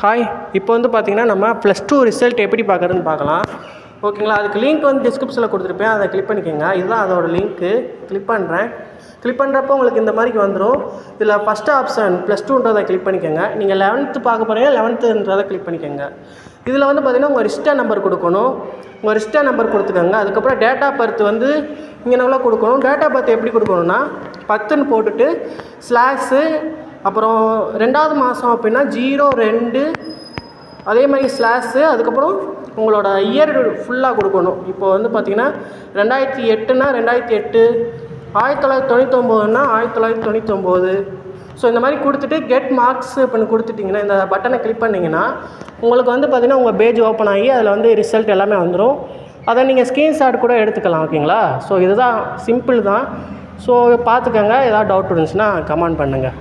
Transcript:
Hi, இப்போ வந்து பார்த்தீங்கன்னா நம்ம +2 ரிசல்ட் எப்படி பார்க்குறதுன்னு பார்க்கலாம். ஓகேங்களா? அதுக்கு லிங்க் வந்து டிஸ்கிரிப்ஷனில் கொடுத்துருப்பேன், அதை கிளிக் பண்ணிக்கோங்க. இதுதான் அதோட லிங்க்கு. கிளிக் பண்ணுறேன். கிளிக் பண்ணுறப்போ உங்களுக்கு இந்த மாதிரிக்கு வந்துடும். இதில் ஃபஸ்ட்டு ஆப்ஷன் +2ன்றதை கிளிக் பண்ணிக்கோங்க. நீங்கள் 11th பார்க்க போகிறீங்க, 11th கிளிக் பண்ணிக்கோங்க. இதில் வந்து பார்த்தீங்கன்னா உங்கள் ரிஜிஸ்டர் நம்பர் கொடுக்கணும். உங்கள் ரிஜிஸ்டர் நம்பர் கொடுத்துக்கோங்க. அதுக்கப்புறம் டேட் ஆஃப் பர்த் வந்து இங்கே நல்லா கொடுக்கணும். டேட் ஆஃப் பர்த் எப்படி கொடுக்கணும்னா 10ன்னு போட்டுட்டு ஸ்லாஷு, அப்புறம் 2வது மாதம் அப்படின்னா 02, அதே மாதிரி ஸ்லாஷு, அதுக்கப்புறம் உங்களோட இயர் ஃபுல்லாக கொடுக்கணும். இப்போ வந்து பார்த்திங்கன்னா 2008னா 2008, 1999னா 1999. ஸோ இந்த மாதிரி கொடுத்துட்டு கெட் மார்க்ஸ் பண்ணி கொடுத்துட்டிங்கன்னா, இந்த பட்டனை கிளிக் பண்ணிங்கன்னா உங்களுக்கு வந்து பார்த்திங்கன்னா உங்கள் பேஜ் ஓப்பன் ஆகி அதில் வந்து ரிசல்ட் எல்லாமே வந்துடும். அதை நீங்கள் ஸ்க்ரீன்ஷாட் கூட எடுத்துக்கலாம். ஓகேங்களா? ஸோ இதுதான் சிம்பிள் தான். ஸோ பார்த்துக்கங்க. ஏதாவது டவுட் இருந்துச்சுன்னா கமெண்ட் பண்ணுங்கள்.